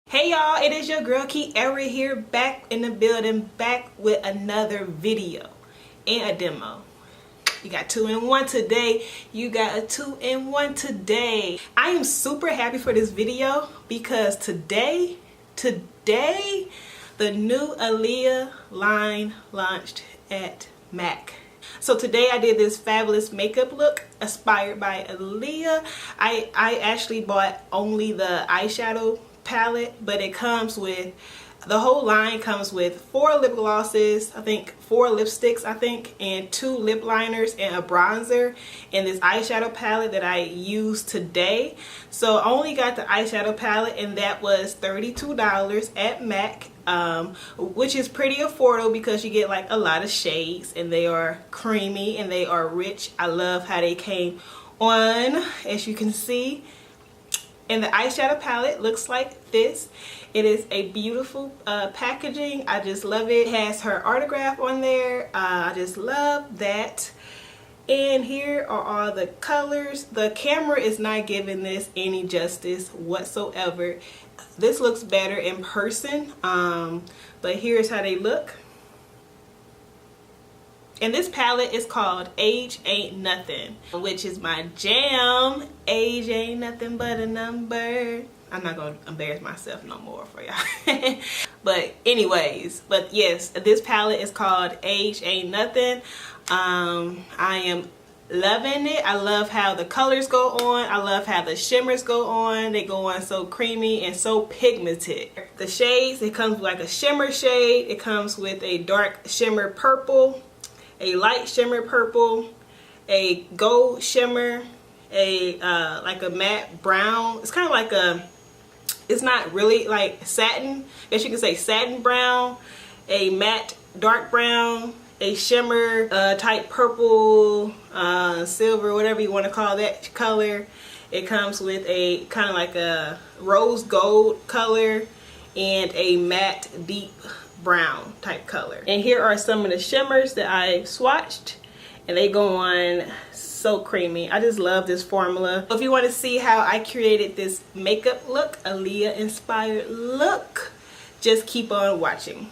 Hey y'all, it is your girl Kiara here, back in the building, back with another video and a demo. You got 2-in-1 today. You got a 2-in-1 today. I am super happy for this video because today, the new Aaliyah line launched at MAC. So today I did this fabulous makeup look inspired by Aaliyah. I actually bought only the eyeshadow palette, but it comes with, the whole line comes with 4 lip glosses, I think 4 lipsticks, and 2 lip liners and a bronzer in this eyeshadow palette that I used today. So I only got the eyeshadow palette and that was $32 at MAC, which is pretty affordable because you get like a lot of shades and they are creamy and they are rich. I love how they came on, as you can see. And the eyeshadow palette looks like this. It is a beautiful packaging. I just love it. It has her autograph on there. I just love that. And here are all the colors. The camera is not giving this any justice whatsoever. This looks better in person, but here's how they look. And this palette is called Age Ain't Nothing, which is my jam. Age ain't nothing but a number. I'm not gonna embarrass myself no more for y'all. But anyways, but yes, this palette is called Age Ain't Nothing. I am loving it. I love how the colors go on. I love how the shimmers go on. They go on so creamy and so pigmented. The shades, it comes with like a shimmer shade. It comes with a dark shimmer purple, a light shimmer purple, a gold shimmer, a like a matte brown. It's kind of like a, it's not really like satin, I guess you can say satin brown, a matte dark brown, a shimmer type purple, silver, whatever you want to call that color. It comes with a kind of like a rose gold color and a matte deep brown type color. And here are some of the shimmers that I swatched and they go on so creamy. I just love this formula. If you want to see how I created this makeup look, Aaliyah inspired look, just keep on watching.